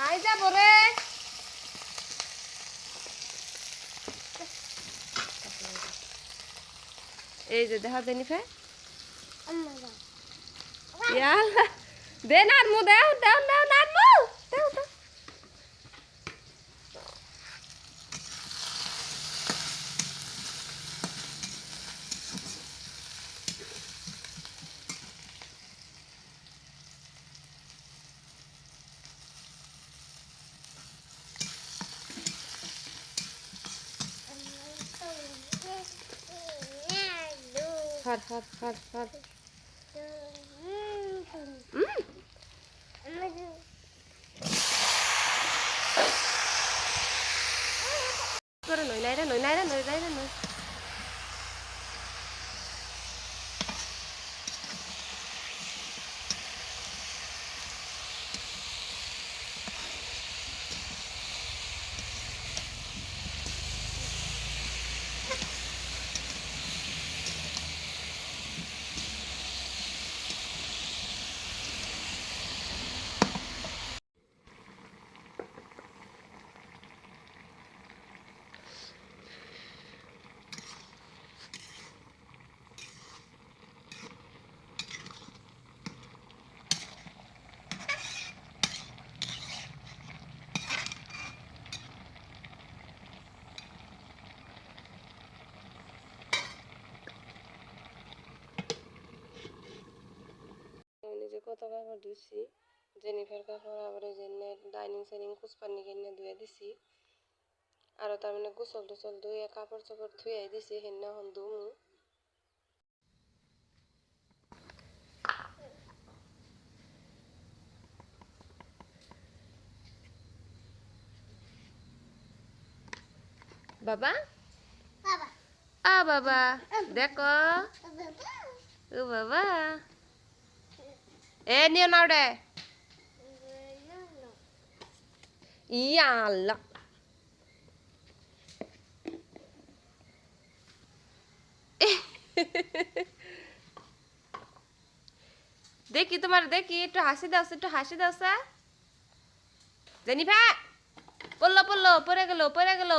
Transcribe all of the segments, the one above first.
খাই যাব রে এই যে দেখা জেনিফে দে নারমু দেও দেও দেও নারমু দেও দেও হার হার হার হার করে নই নাই রে নই নাই রে নই নাই রে নই নিজে কত কাপড় ধুইছি জেনিফার কাপড় আবার এই যে ডাইনিং সাইনিং কুচপানি কিনে ধুয়ে দিছি আর তার মানে গোসল টোসল ধুয়ে কাপড় চাপড় ধুয়ে দিছি হেন হন ধুমু বাবা আ বাবা দেখো ও বাবা এ নিও নাও রে ইয়া আল্লাহ দেখি তোমার দেখি একটু হাসি দাও একটু হাসি দাও সা জেনিফা পড়লো পড়লো পড়ে গেল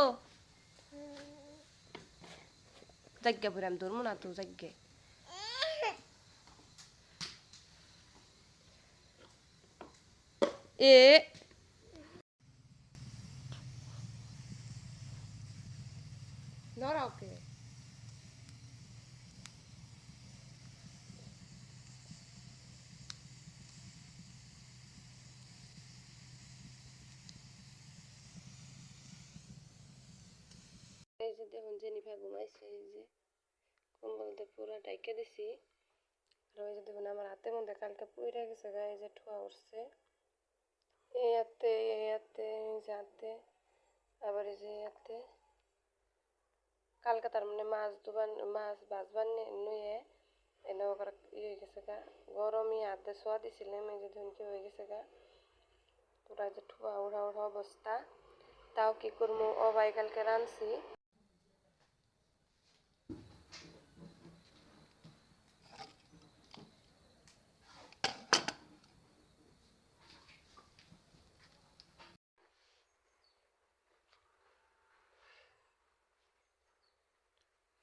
জায়গা পরে আমি ধরবো না তো জায়গা এ নড়াও কে এই যে দেখুন জেনিফা ঘুমাইছে এই যে কম্বল দিয়ে পুরো ঢাইকে দিছি আর ওই যে দেখুন আমার হাতের মধ্যে কালকে পুইরা গেছে গা এই যে ঠুয়া উঠছে এই হাতে এই যে হাতে আবার এই যে হাতে কালকে তার মানে মাছ ভাজবার নুয়ে এনে ওখানে ইয়ে হয়ে গেছে গা গরমই হাতে শোয়া দিছিলাম এই যে ধুন কি হয়ে গেছে গা পুরা যে ঠুয়া উড়া অবস্থা তাও কি করবো অবাই কালকে রানছি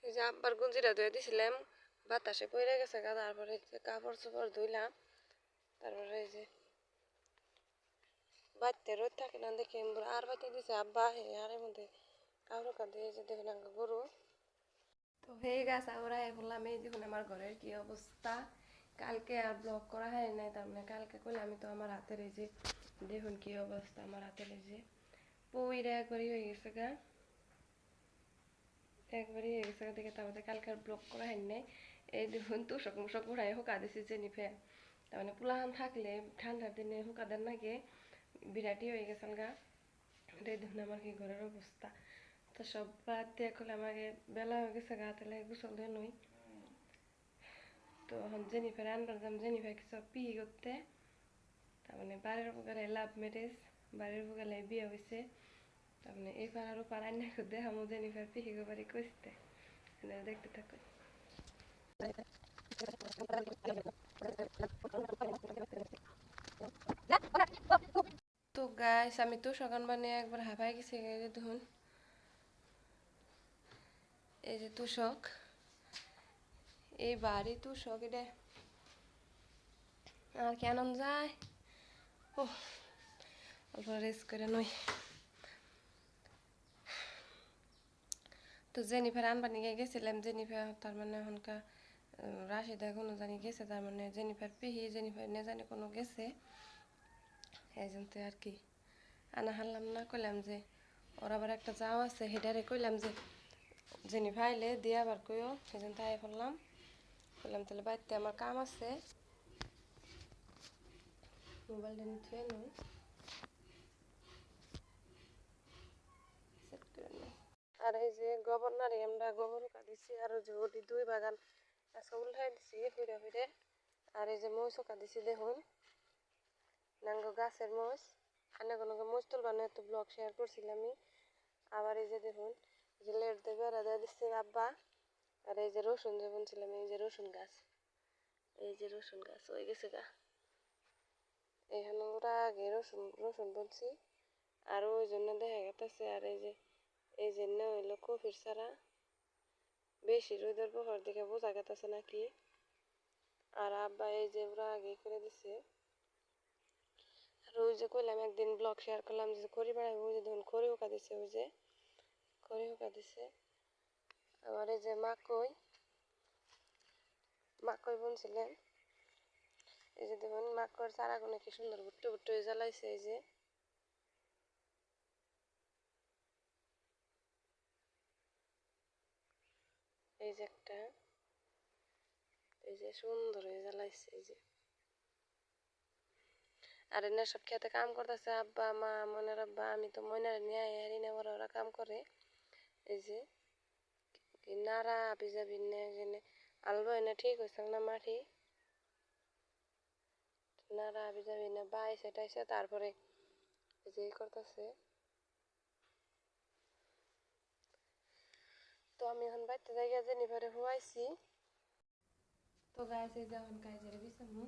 এই যে আব্বার গুঞ্জিটা ধুয়ে দিছিলাম বাতাসে পড়ে গেছে গা তারপরে কাপড় চোপড় ধুইলাম তারপরে এই যে বাড়তে রোদ থাকে না দেখে আর বাড়তে দিছে আব্বা আরের মধ্যে কাপড় কাঁদে এই যে দেখুন গরু তো হয়ে গেছে আমরা বললাম এই দেখুন আমার ঘরের কি অবস্থা কালকে আর ব্লগ করা হয় নাই তার মানে কালকে করলে আমি তো আমার হাতের এই যে দেখুন কি অবস্থা আমার হাতের এই যে পইরা একবারই হয়ে গেছে গা একবারই হয়ে গেছে গা দেখে তারপরে কালকে আর ব্লগ করা হয় নাই এই দেখুন তুষক মুষক উড়াই হুকা দিছি জেনিফে তার মানে পোলাহান থাকলে ঠান্ডার দিনে হুকা দেন নাকি বিরাটই হয়ে গেছেন গা এটাই দেখুন আমার কি ঘরের অবস্থা তো সব বাদ দিয়ে করলে আমাকে বেলা হয়ে গেছে গা তাহলে গোসল দিয়ে নই তো এখন জেনিফার আনবার যাম জেনিফার কিছু পিহি করতে তার মানে বাড়ির উপকারে লাভ ম্যারেজ বাড়ির উপকারে বিয়ে হয়েছে তার মানে এই পাড়ার উপর আন্না করতে আমার জেনিফার পিহি বাড়ি কইতে দেখতে থাকো তো গাইস আমি তো সকাল বানিয়ে একবার হাঁপাই গেছি, এই যে দেখুন, এই যে তুষক, এই বাড়ি তুষক, এটা আর কেন যায়। ও অল্প রেস্ট করে নই। তো জেনিফার আনবানি গেছিলাম, জেনিফার তার মানে এখনকার রাশিদা কোনো জানি গেছে, তার মানে জেনিফার পিহি, জেনিফার নে জানি কোনো গেছে, এই জন্য আর কি আনা হারলাম না। কইলাম যে ওর আবার একটা যাও আছে, হেডারে কইলাম যে জেনিফার আইলে দিয়ে আবার কইও, সেই জন্য তাই করলাম। কইলাম তাহলে বাড়িতে আমার কাম আছে, মোবাইলটা নিতে নই সেট করে নিই। আর এই যে গোবর নাড়ি আমরা গোবর কাটিছি, আর ওই যে ওটি 2 বাগান আজকে উল্টাই দিছি হুইরে হুইরে। আর এই যে মহিষ কাটিছি দেখুন, নাঙ্গ গাছের মহিষ, আনে কোনো মহিষ তুলবানো একটু ব্লগ শেয়ার করছিলাম আমি। আবার এই যে দেখুন, এই যে লেট দিয়ে বেড়া দিয়ে দিচ্ছে আব্বা। আর এই যে রসুন যে বুনছিলাম, এই যে রসুন গাছ, এই যে রসুন গাছ হয়ে গেছে গা, এখানে ওরা আগে রসুন রসুন বুনছি। আর ওই জন্য দেখা গেছে। আর এই জন্য হইলো কফির ছাড়া বেশি রোদের প্রভাব দেখে বোঝা গেছে নাকি। আর আব্বা এই যে ওরা আগে করে দিছে। আর ওই যে কইলাম একদিন ব্লগ শেয়ার করলাম যে খড়ি বেড়াবো, ওই যে দেখুন খড়ি হোকা দিছে, ওই যে খড়ি হোকা দিছে। আবার এই যে মাকই বুনছিলেন, এই যে দেখুন মাকড় চারাগুলো কি সুন্দর ভুট্টো ভুট্টো হয়ে জ্বালাইছে। এই যে একটা, এই যে সুন্দর হয়ে জ্বালাইছে এই যে। আর এনে সব খেতে কাম করতেছে আব্বা মা, মনের আব্বা, আমি তো ময়নারে নিয়ে হারি না, ওরা কাম করে। এই যে নাড়া ভিজা ভিন্নে জেনে আলবো এনে ঠিক হয়েছে না মাটি, নাড়া ভিজা ভিন্নে বাইছে টাইছে, তারপরে এই যে করতেছে। তো আমি এখন বাইতে যাই, জেনিফারে হুয়াইছি। তো গাইছে যখন কাজের বিছামু।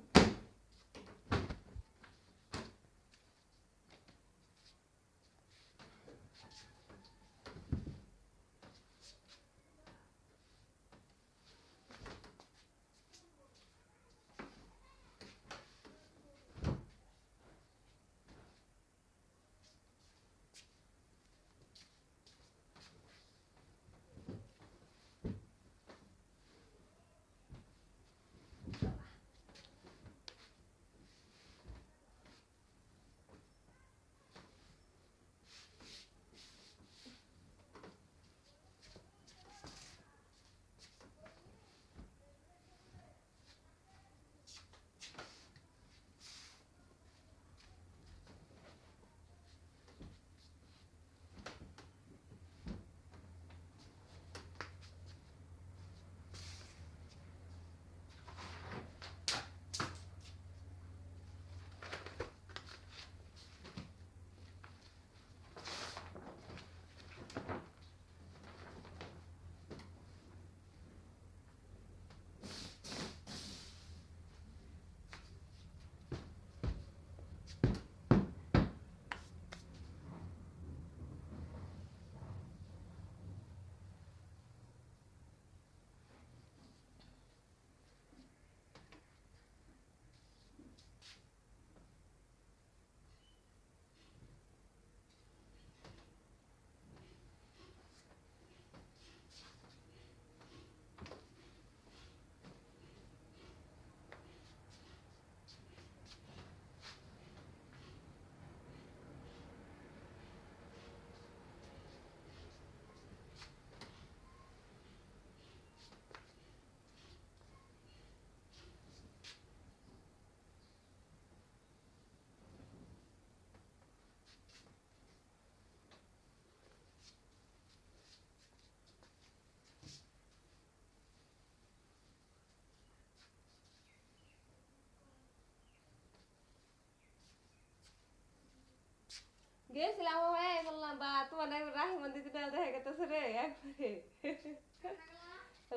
গেছিলাম হয়ে বললাম বা তোমার রাহি মন্দির দেখা গেছে রে একবারে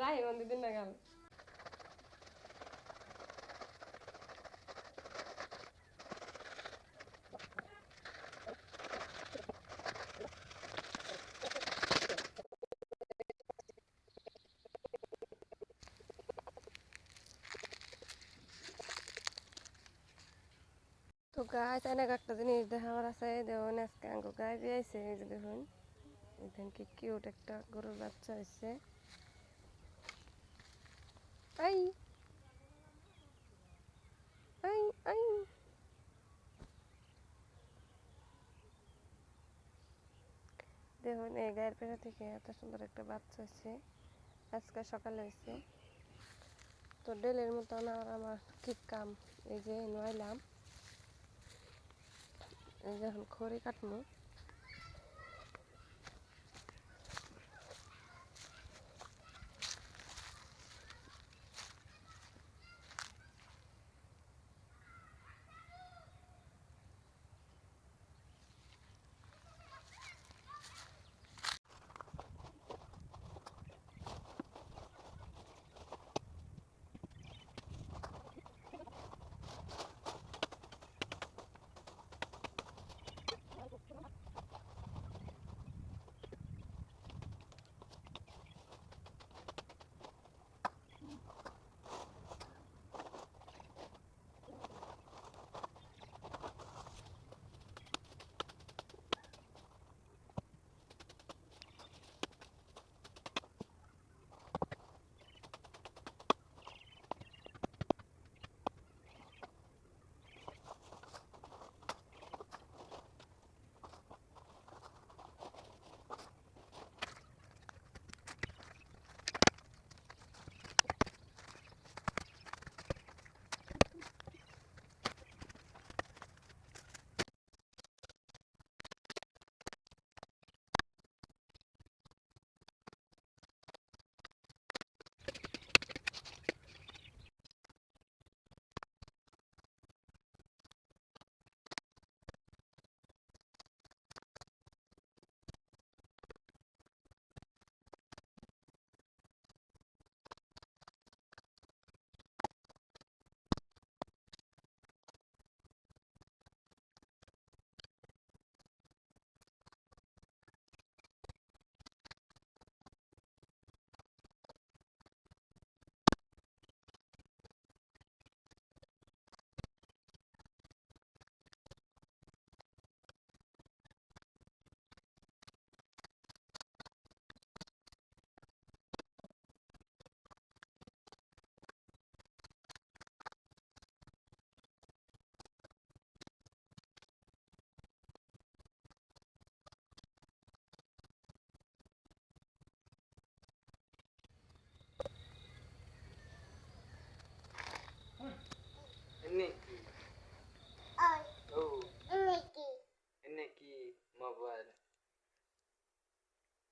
রাহি মন্দির না গেল। তো গাছ অনেক একটা জিনিস দেখাবার আছে দেখুন আজকে আঙ্গো গায়ে বিয়েছে এই যে দেখুন দেখেন কি কিউট একটা গরুর বাচ্চা হয়েছে আই আই আই দেখুন এই গায়ের পেড়া থেকে এত সুন্দর একটা বাচ্চা হয়েছে আজকে সকালে হয়েছে তো ডেলের মতন আর আমার কি কাম এই যে নইলাম এই যে এখন খড়ি কাটমু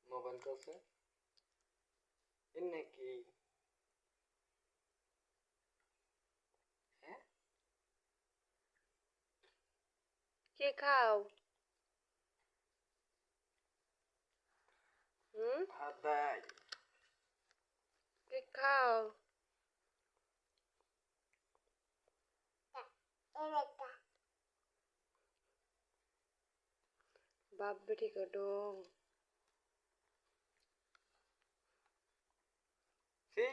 মোবাইল করছে এনে কি হ্যাঁ কি খাও হাদাই কি খাও বাপ বেটি को डोंग সি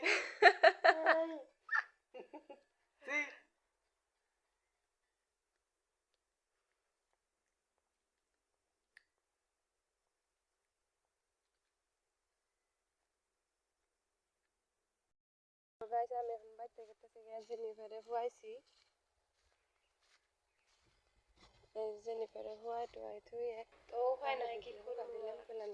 সি তো গাইস আমি এখন বাইতে গেতেছি জেনিফারে হুয়াইছি এই জেনিফারে হুয়াই টুয়াই থুয়ে তো হয় না কি করব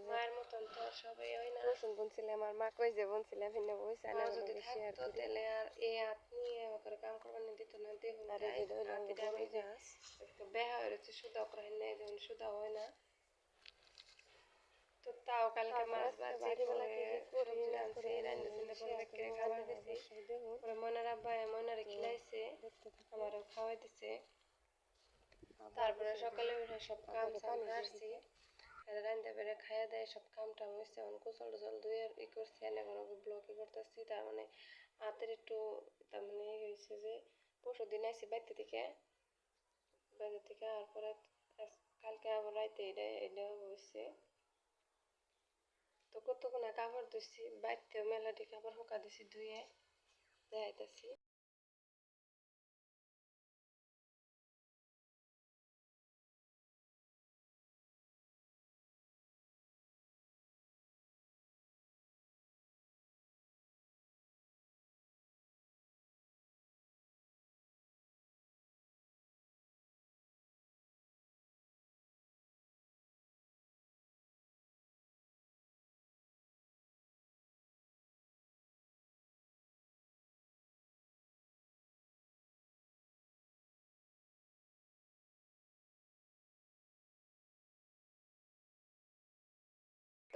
মায়ের মতন তো সবাই হয় না রসুন বুনছিলাম আর মা কই যে বুনছিলাম ভিন্ন বইছে না যদি থাকতো তাহলে আর এই হাত নিয়ে ওকে কাম করবার না দিত না দেখুন আর এই ভিডিও আমি যে একটু বেহা হয়েছে সুদা করে না দেখুন সুদা হয় না তো তাও কালকে মাছ ভাজি করে সবজি রাঁধছি রান্না চিন্তা করে বেকেরে খাবার দিছি পরে ময়নার আব্বা ময়নারে খিলাইছে আমারও খাওয়াই দিছে তারপরে সকালে উঠে সব কাম সাম সারছি রান্না বেড়ে খাইয়া দেয় সব কাম টাম হয়েছে এখন কুচল টুচল ধুয়ে ই করছি এখন ব্লগই করতেছি তার মানে হাতের একটু তার মানে হয়েছে যে পরশু দিন আইসি বাইরে থেকে আর পরে কালকে আবার রাইতে এটা হয়েছে তো কতক্ষণে কাপড় ধুইছি বাইতেও মেলাটি কাপড় শুকা দিছি ধুয়ে দেখাইতেছি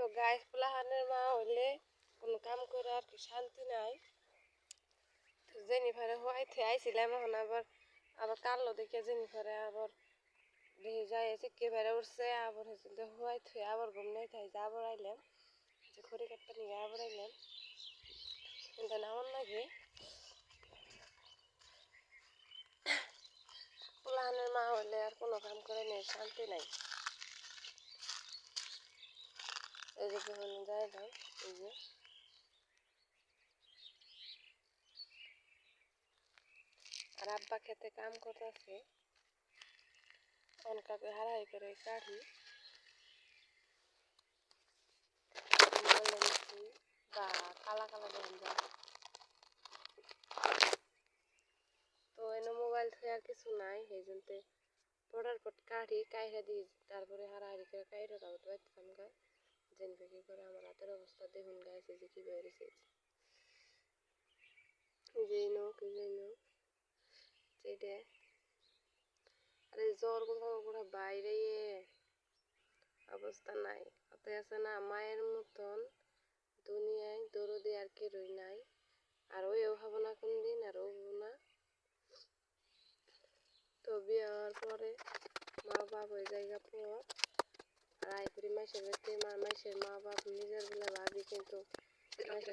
তো গাইস পোলাহানের মা হইলে কোনো কাম করে আর কি শান্তি নাই। তো জেনিফারে হওয়াইতে আইছিলাম, এখন আবার আবার কালো দেখে জেনিফারে আবার দেখে যাই চিক্কি বেড়ে উঠছে, আবার হয়েছে হওয়াই থুয়ে আবার ঘুম নেই থাই আবার আইলাম, যে খড়ি কাটটা নিয়ে আবার আইলাম। কিন্তু আমার নাকি পোলাহানের মা হইলে আর কোনো কাম করে নেই, শান্তি নাই। এই যে যখন যাইলাম, এই যে আর আব্বা খেতে কাম করতেছে, অনকাপে হারাই করে কাঠি বা কালা কালা দেন যায়। তো এনে মোবাইল থেকে আর কিছু নাই, সেই জন্য পড়ার পর কাঠি কাইরা দিই, তারপরে হারাহারি করে কাইরা দাও তো বাইতাম গা। জেনবে কি করে আমার হাতের অবস্থা দেখুন গাইছে যে কি বেরিয়েছে, যেই নোক যেটা আরে জ্বর কোথাও বাইরে অবস্থা নাই। অত আছে না মায়ের মতন দুনিয়ায় দরদি আর কেউই নাই। আর ওইও হবো না কোনদিন, আর ও হবো না। তো বিয়ে হওয়ার পরে মা বাপ হয়ে জায়গা পর আর আইপুরি মাসের বাড়িতে মাসের মা বাপ নিজের বলে ভাবি, কিন্তু মাসের